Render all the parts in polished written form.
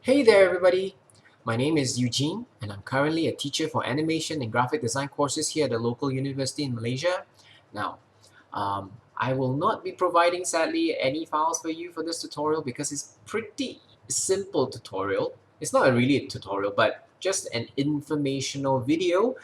Hey there everybody! My name is Eugene and I'm currently a teacher for animation and graphic design courses here at the local university in Malaysia. Now, I will not be providing sadly any files for you for this tutorial because it's pretty simple tutorial. It's not really a tutorial but just an informational video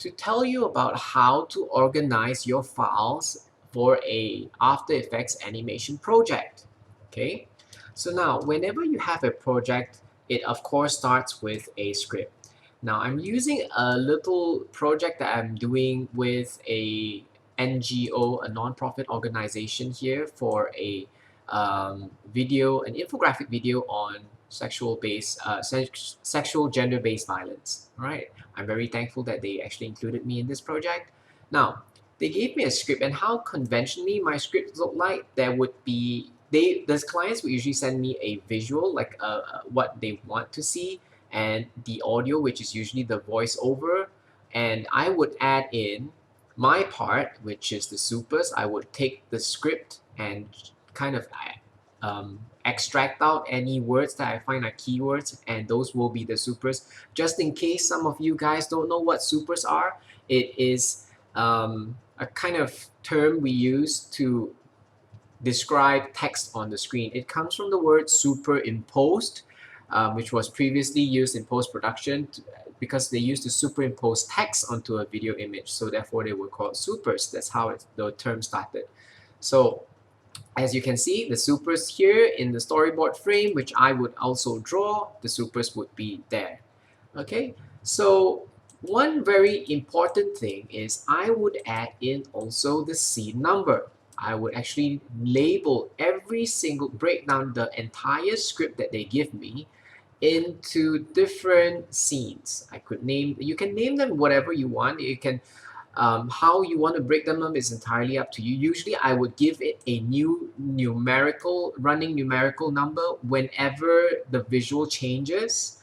to tell you about how to organize your files for a After Effects animation project. Okay, so now whenever you have a project, it of course starts with a script. Now I'm using a little project that I'm doing with a NGO, a non-profit organization here for a an infographic video on sexual gender-based violence. All right, I'm very thankful that they actually included me in this project. Now, they gave me a script, and how conventionally my scripts look like, there would be the clients will usually send me a visual, like what they want to see, and the audio, which is usually the voiceover, and I would add in my part, which is the supers. I would take the script and kind of extract out any words that I find are keywords, and those will be the supers. Just in case some of you guys don't know what supers are, it is a kind of term we use to describe text on the screen. It comes from the word superimposed, which was previously used in post-production because they used to superimpose text onto a video image. So therefore they were called supers. That's how the term started. So as you can see, the supers here in the storyboard frame, which I would also draw, the supers would be there. Okay, so one very important thing is I would add in also the scene number. I would actually label every single, break down the entire script that they give me into different scenes. You can name them whatever you want. You can, how you want to break them up is entirely up to you. Usually I would give it a new running numerical number whenever the visual changes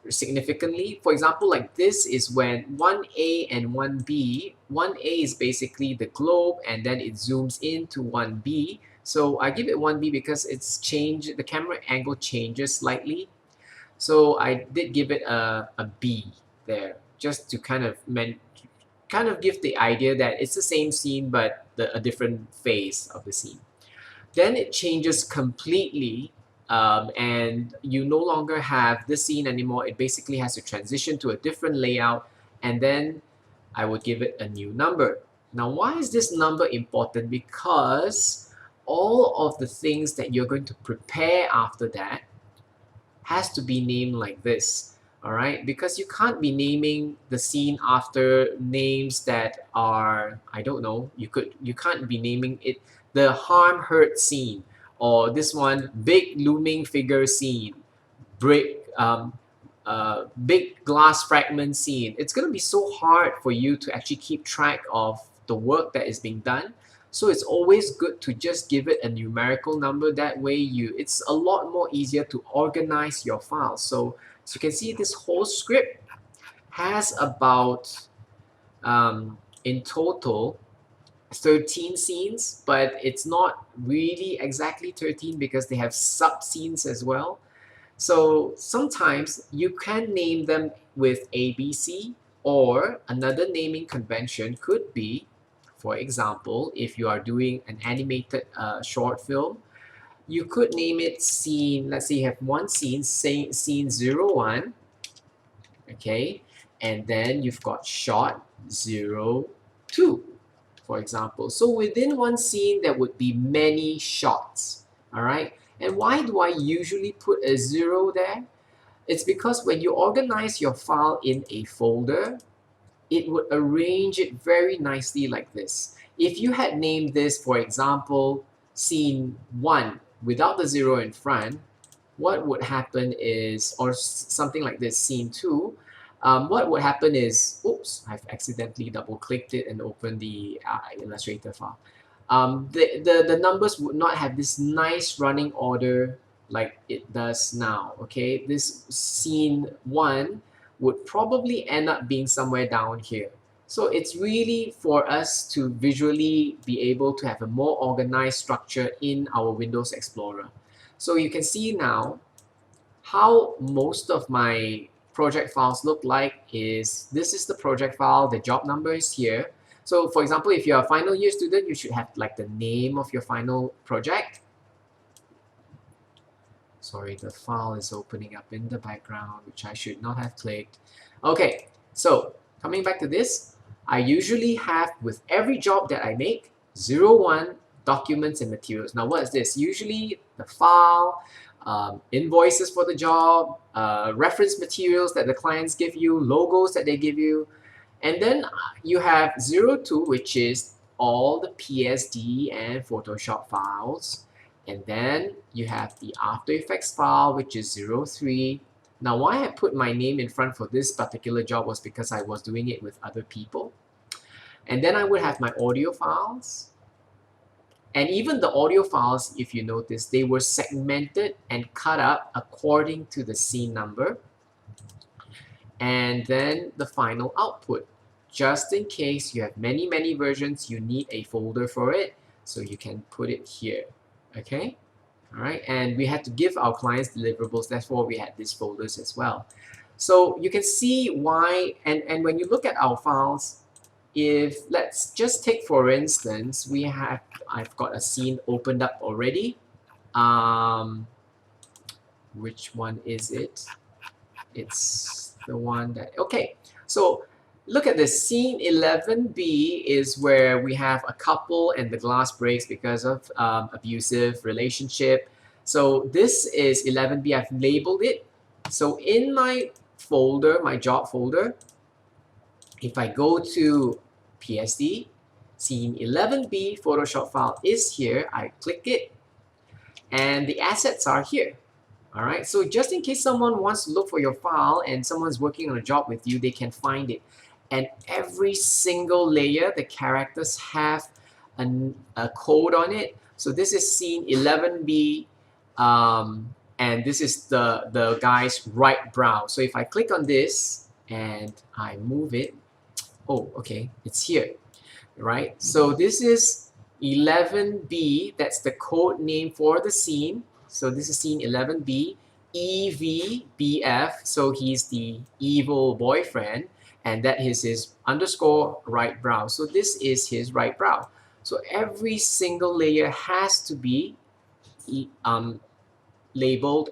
significantly. For example, like this is when 1A and 1B, 1A is basically the globe and then it zooms into 1B. So I give it 1B because the camera angle changes slightly. So I did give it a B there, just to kind of give the idea that it's the same scene but a different phase of the scene. Then it changes completely, and you no longer have this scene anymore. It basically has to transition to a different layout, and then I would give it a new number. Now, why is this number important? Because all of the things that you're going to prepare after that has to be named like this. All right, because you can't be naming the scene after names that are, I don't know, you can't be naming it the harm hurt scene, or this one big looming figure scene, break big glass fragment scene. It's going to be so hard for you to actually keep track of the work that is being done. So it's always good to just give it a numerical number. That way it's a lot more easier to organize your files. So as you can see, this whole script has about, in total, 13 scenes, but it's not really exactly 13 because they have sub scenes as well. So sometimes you can name them with ABC, or another naming convention could be, for example, if you are doing an animated short film, you could name it scene. Let's say you have one scene, say scene 01, okay, and then you've got shot 02, for example. So within one scene, there would be many shots, all right? And why do I usually put a 0 there? It's because when you organize your file in a folder, it would arrange it very nicely like this. If you had named this, for example, scene 1 without the 0 in front, what would happen is, or something like this, scene 2, what would happen is, oops, I've accidentally double-clicked it and opened the Illustrator file. The numbers would not have this nice running order like it does now, okay? This scene 1 would probably end up being somewhere down here. So it's really for us to visually be able to have a more organized structure in our Windows Explorer. So you can see now, how most of my project files look like is this is the project file, the job number is here. So for example, if you're a final year student, you should have like the name of your final project. Sorry, the file is opening up in the background, which I should not have clicked. Okay, so coming back to this, I usually have with every job that I make, 01 documents and materials. Now what is this? Usually the file, invoices for the job, reference materials that the clients give you, logos that they give you, and then you have 02, which is all the PSD and Photoshop files. And then you have the After Effects file, which is 03. Now, why I put my name in front for this particular job was because I was doing it with other people. And then I would have my audio files. And even the audio files, if you notice, they were segmented and cut up according to the scene number. And then the final output. Just in case you have many versions, you need a folder for it. So you can put it here. Okay, all right, and we had to give our clients deliverables, therefore we had these folders as well. So you can see why, and when you look at our files, if let's just take for instance, I've got a scene opened up already. Which one is it? It's the one that, okay, so look at this. Scene 11B is where we have a couple and the glass breaks because of abusive relationship. So this is 11B. I've labeled it. So in my folder, my job folder, if I go to PSD, scene 11B Photoshop file is here. I click it and the assets are here. All right, so just in case someone wants to look for your file and someone's working on a job with you, they can find it. And every single layer, the characters have a code on it. So this is scene 11B, and this is the guy's right brow. So if I click on this and I move it, oh, okay, it's here, right? So this is 11B, that's the code name for the scene. So this is scene 11B, EVBF, so he's the evil boyfriend, and that is his underscore right brow. So this is his right brow. So every single layer has to be labeled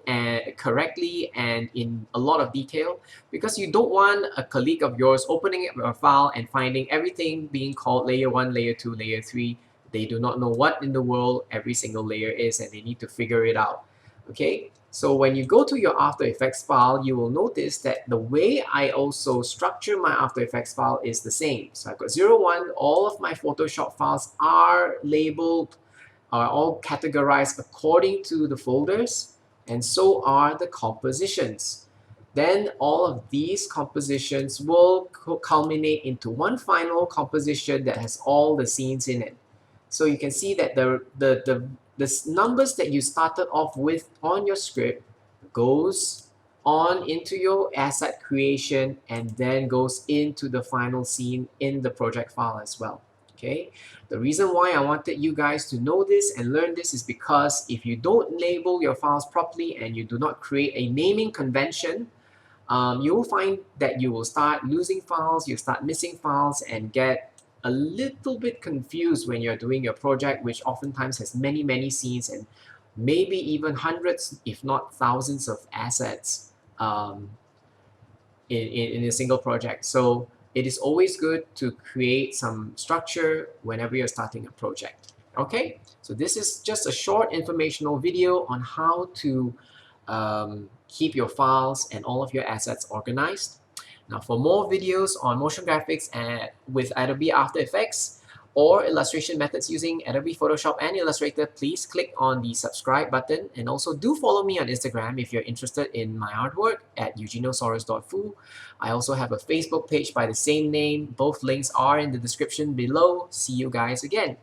correctly and in a lot of detail, because you don't want a colleague of yours opening up a file and finding everything being called layer 1, layer 2, layer 3. They do not know what in the world every single layer is, and they need to figure it out. Okay, so when you go to your After Effects file, you will notice that the way I also structure my After Effects file is the same. So I've got 01, all of my Photoshop files are labeled, are all categorized according to the folders, and so are the compositions. Then all of these compositions will culminate into one final composition that has all the scenes in it. So you can see that the numbers that you started off with on your script goes on into your asset creation and then goes into the final scene in the project file as well. Okay, the reason why I wanted you guys to know this and learn this is because if you don't label your files properly and you do not create a naming convention, you will find that you will start losing files, you start missing files, and get a little bit confused when you're doing your project, which oftentimes has many scenes and maybe even hundreds, if not thousands of assets in a single project. So it is always good to create some structure whenever you're starting a project. Okay, so this is just a short informational video on how to keep your files and all of your assets organized. Now, for more videos on motion graphics and with Adobe After Effects or illustration methods using Adobe Photoshop and Illustrator, please click on the subscribe button, and also do follow me on Instagram if you're interested in my artwork at eugenosaurus.fu. I also have a Facebook page by the same name. Both links are in the description below. See you guys again.